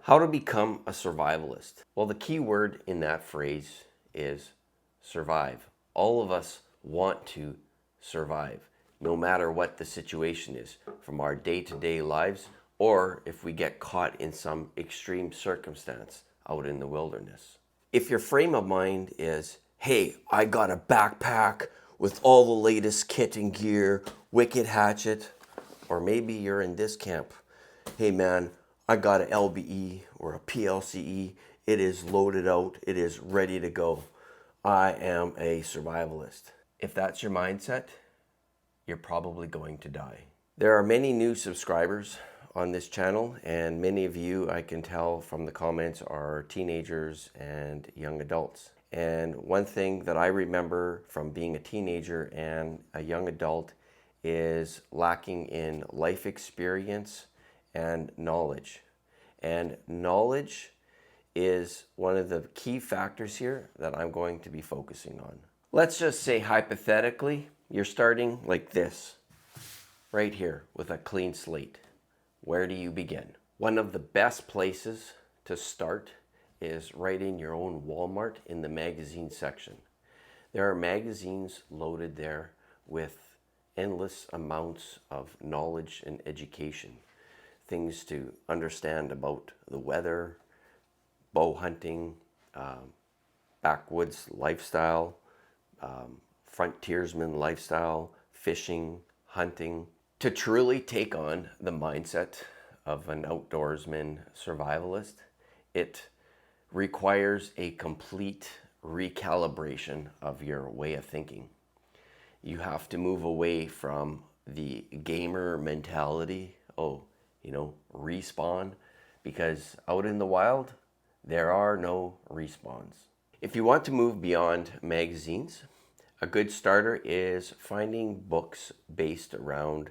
How to become a survivalist? Well, the key word in that phrase is survive. All of us want to survive, no matter what the situation is, from our day-to-day lives, or if we get caught in some extreme circumstance out in the wilderness. If your frame of mind is, hey, I got a backpack with all the latest kit and gear, wicked hatchet, or maybe you're in this camp, hey man, I got an LBE or a PLCE. It is loaded out. It is ready to go. I am a survivalist. If that's your mindset, you're probably going to die. There are many new subscribers on this channel, and many of you, I can tell from the comments, are teenagers and young adults. And one thing that I remember from being a teenager and a young adult is lacking in life experience and knowledge. And knowledge is one of the key factors here that I'm going to be focusing on. Let's just say hypothetically, you're starting like this, right here with a clean slate. Where do you begin? One of the best places to start is right in your own Walmart in the magazine section. There are magazines loaded there with endless amounts of knowledge and education. Things to understand about the weather, bow hunting, backwoods lifestyle, frontiersman lifestyle, fishing, hunting. To truly take on the mindset of an outdoorsman survivalist, it requires a complete recalibration of your way of thinking. You have to move away from the gamer mentality, respawn, because out in the wild, there are no respawns. If you want to move beyond magazines, a good starter is finding books based around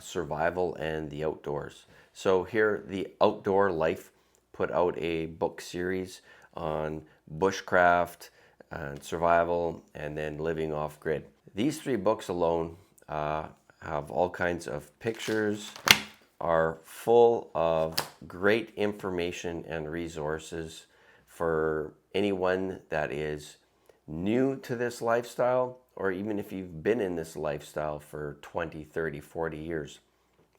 survival and the outdoors. So here, The Outdoor Life put out a book series on bushcraft and survival and then living off grid. These 3 books alone have all kinds of pictures, are full of great information and resources for anyone that is new to this lifestyle, or even if you've been in this lifestyle for 20, 30, 40 years.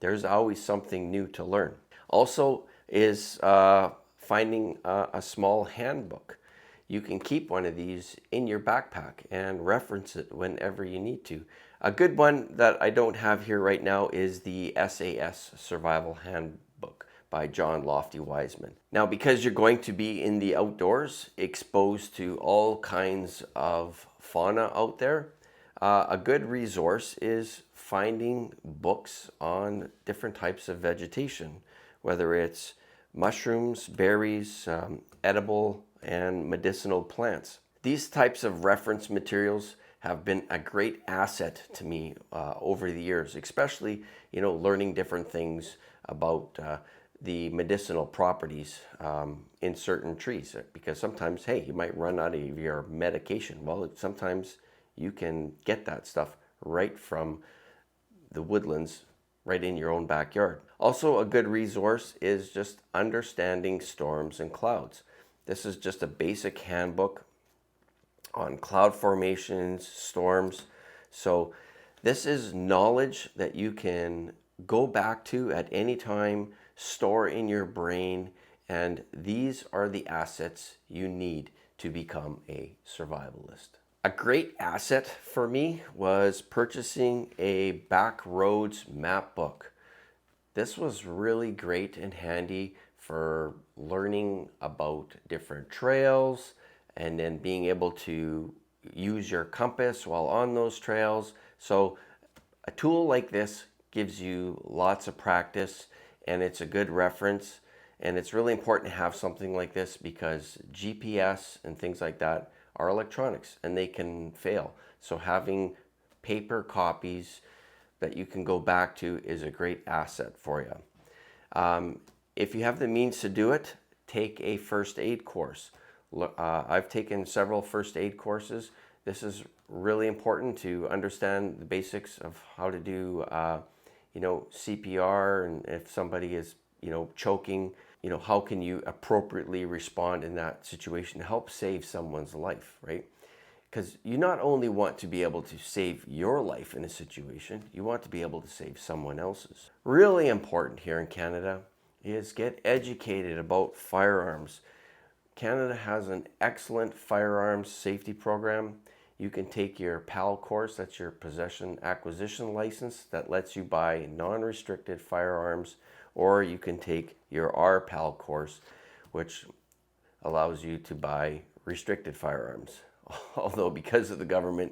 There's always something new to learn. Also is finding a small handbook. You can keep one of these in your backpack and reference it whenever you need to. A good one that I don't have here right now is the SAS Survival Handbook by John Lofty Wiseman. Now, because you're going to be in the outdoors, exposed to all kinds of fauna out there, a good resource is finding books on different types of vegetation, whether it's mushrooms, berries, edible and medicinal plants. These types of reference materials have been a great asset to me over the years, especially, learning different things about the medicinal properties in certain trees, because sometimes, hey, you might run out of your medication. Well, sometimes you can get that stuff right from the woodlands, right in your own backyard. Also, a good resource is just understanding storms and clouds. This is just a basic handbook on cloud formations, storms. So this is knowledge that you can go back to at any time, store in your brain, and these are the assets you need to become a survivalist. A great asset for me was purchasing a Backroads map book. This was really great and handy for learning about different trails and then being able to use your compass while on those trails. So a tool like this gives you lots of practice and it's a good reference. And it's really important to have something like this because GPS and things like that are electronics and they can fail. So having paper copies that you can go back to is a great asset for you. If you have the means to do it, take a first aid course. I've taken several first aid courses. This is really important to understand the basics of how to do, CPR, and if somebody is, choking, how can you appropriately respond in that situation to help save someone's life, right? Because you not only want to be able to save your life in a situation, you want to be able to save someone else's. Really important here in Canada is get educated about firearms. Canada has an excellent firearms safety program. You can take your PAL course, that's your possession acquisition license, that lets you buy non-restricted firearms, or you can take your RPAL course, which allows you to buy restricted firearms. Although because of the government,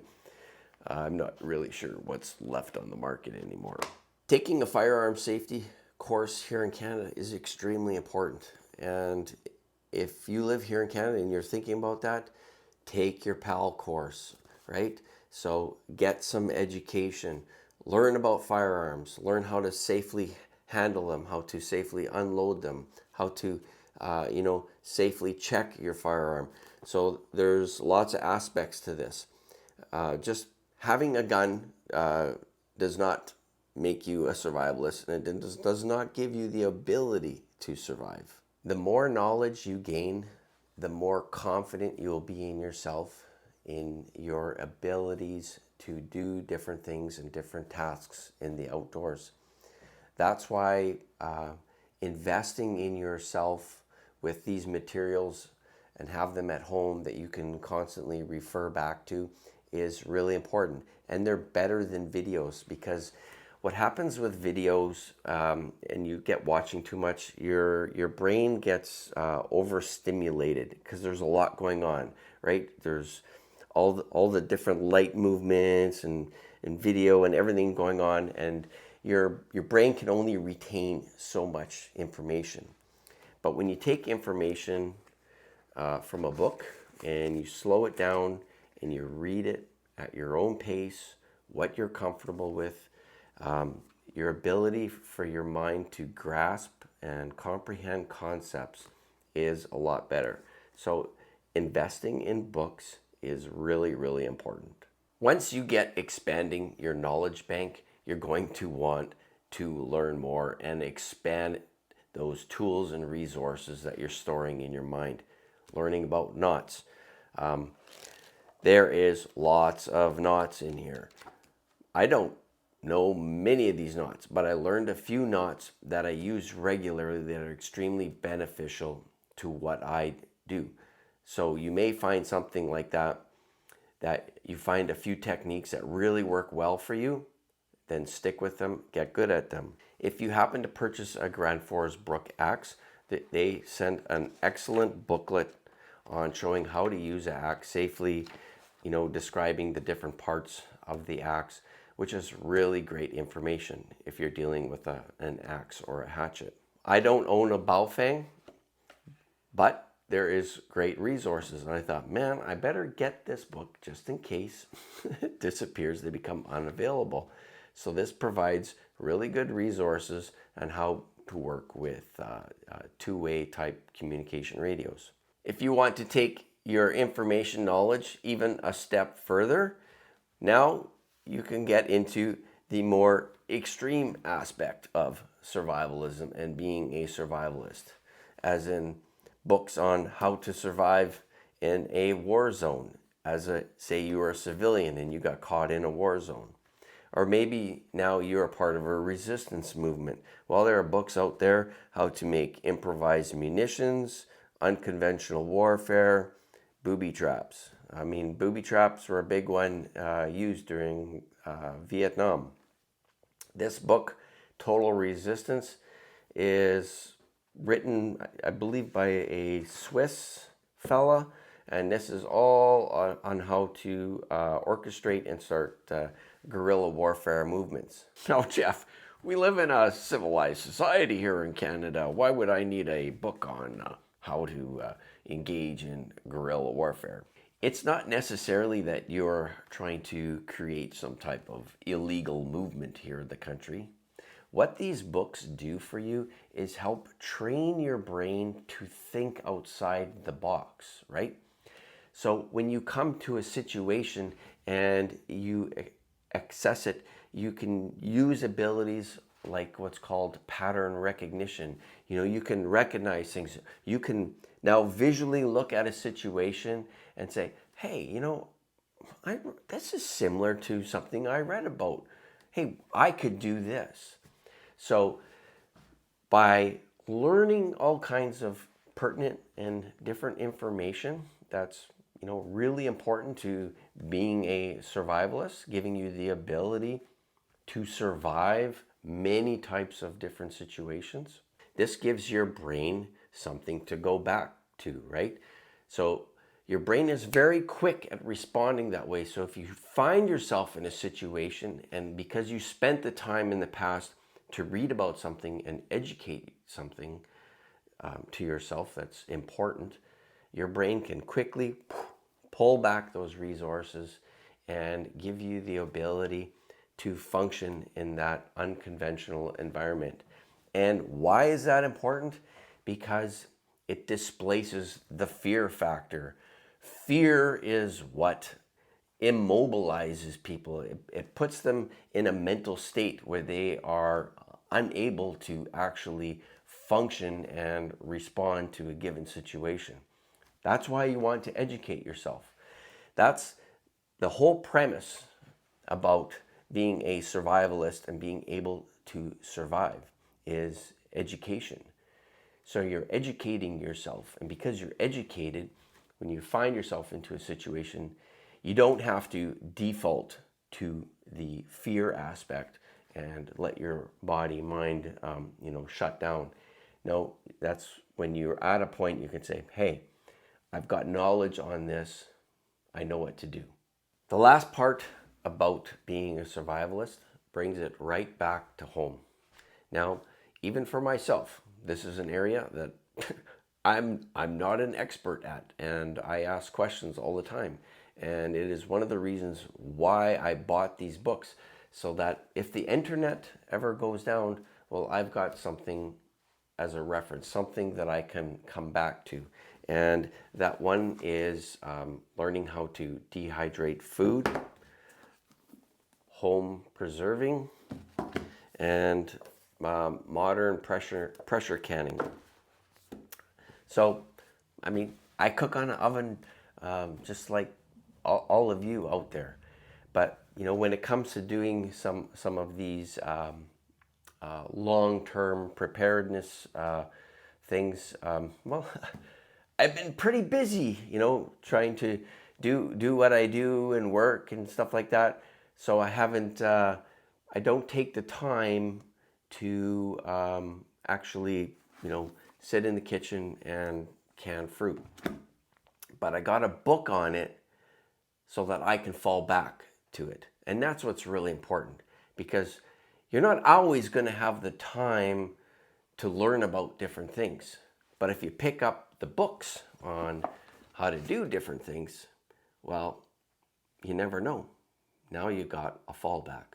I'm not really sure what's left on the market anymore. Taking a firearm safety course here in Canada is extremely important. And if you live here in Canada and you're thinking about that, take your PAL course, right? So get some education, learn about firearms, learn how to safely handle them, how to safely unload them, how to, safely check your firearm. So there's lots of aspects to this. Just having a gun does not make you a survivalist, and it does not give you the ability to survive. The more knowledge you gain, the more confident you'll be in yourself, in your abilities to do different things and different tasks in the outdoors. That's why investing in yourself with these materials and have them at home that you can constantly refer back to is really important. And they're better than videos, because what happens with videos, and you get watching too much, your brain gets overstimulated because there's a lot going on, right? There's all the different light movements and video and everything going on, and your brain can only retain so much information. But when you take information from a book and you slow it down and you read it at your own pace, what you're comfortable with, your ability for your mind to grasp and comprehend concepts is a lot better. So investing in books is really, really important. Once you get expanding your knowledge bank, you're going to want to learn more and expand those tools and resources that you're storing in your mind. Learning about knots. There is lots of knots in here. I don't know many of these knots, but I learned a few knots that I use regularly that are extremely beneficial to what I do. So you may find something like that you find a few techniques that really work well for you, then stick with them, get good at them. If you happen to purchase a Grand Forest Brook axe, they send an excellent booklet on showing how to use an axe safely, describing the different parts of the axe, which is really great information if you're dealing with an axe or a hatchet. I don't own a Baofeng, but there is great resources. And I thought, man, I better get this book just in case it disappears, they become unavailable. So this provides really good resources on how to work with two-way type communication radios. If you want to take your information knowledge even a step further, now you can get into the more extreme aspect of survivalism and being a survivalist, as in books on how to survive in a war zone, say you were a civilian and you got caught in a war zone. Or maybe now you're a part of a resistance movement. Well, there are books out there, how to make improvised munitions, unconventional warfare, booby traps. I mean, booby traps were a big one used during Vietnam. This book, Total Resistance, is written, I believe, by a Swiss fella, and this is all on how to orchestrate and start guerrilla warfare movements. Now, Jeff, we live in a civilized society here in Canada. Why would I need a book on how to engage in guerrilla warfare? It's not necessarily that you're trying to create some type of illegal movement here in the country. What these books do for you is help train your brain to think outside the box, right? So when you come to a situation and you access it, you can use abilities like what's called pattern recognition. You can recognize things. You can now visually look at a situation and say, hey, this is similar to something I read about. Hey, I could do this. So by learning all kinds of pertinent and different information that's really important to being a survivalist, giving you the ability to survive many types of different situations. This gives your brain something to go back to, right? So your brain is very quick at responding that way. So if you find yourself in a situation, and because you spent the time in the past to read about something and educate something to yourself that's important, your brain can quickly pull back those resources and give you the ability to function in that unconventional environment. And why is that important? Because it displaces the fear factor. Fear is what immobilizes people. It puts them in a mental state where they are unable to actually function and respond to a given situation. That's why you want to educate yourself. That's the whole premise about being a survivalist and being able to survive is education. So you're educating yourself, and because you're educated, when you find yourself into a situation, you don't have to default to the fear aspect and let your body, mind, shut down. No, that's when you're at a point you can say, hey, I've got knowledge on this. I know what to do. The last part about being a survivalist brings it right back to home. Now, even for myself, this is an area that I'm not an expert at, and I ask questions all the time. And it is one of the reasons why I bought these books, so that if the internet ever goes down, well, I've got something as a reference, something that I can come back to. And that one is learning how to dehydrate food, home preserving, and modern pressure canning. So, I cook on an oven just like all of you out there. But, when it comes to doing some of these long-term preparedness things, well, I've been pretty busy, trying to do what I do and work and stuff like that. So I don't take the time to actually, sit in the kitchen and can fruit. But I got a book on it so that I can fall back to it. And that's what's really important, because you're not always going to have the time to learn about different things. But if you pick up the books on how to do different things, well, you never know. Now you got a fallback.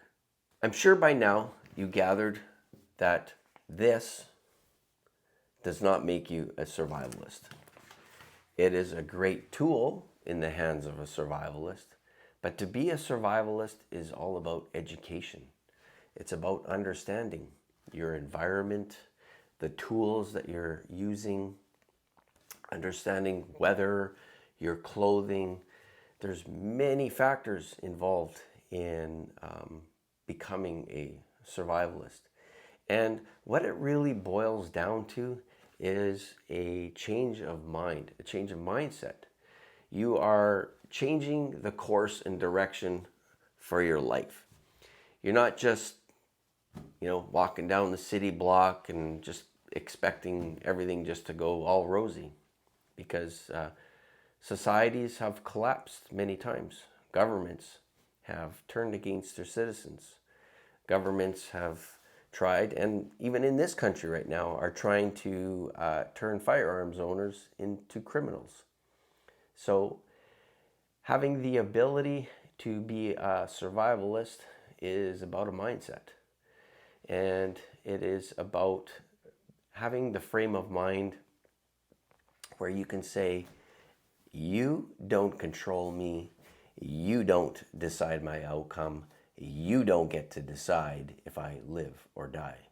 I'm sure by now you gathered that this does not make you a survivalist. It is a great tool in the hands of a survivalist, but to be a survivalist is all about education. It's about understanding your environment, the tools that you're using, understanding weather, your clothing. There's many factors involved in becoming a survivalist. And what it really boils down to is a change of mind, a change of mindset. You are changing the course and direction for your life. You're not just, walking down the city block and just expecting everything just to go all rosy, because societies have collapsed many times. Governments have turned against their citizens. Governments have tried, and even in this country right now, are trying to turn firearms owners into criminals. So having the ability to be a survivalist is about a mindset. And it is about having the frame of mind where you can say, you don't control me, you don't decide my outcome, You don't get to decide if I live or die.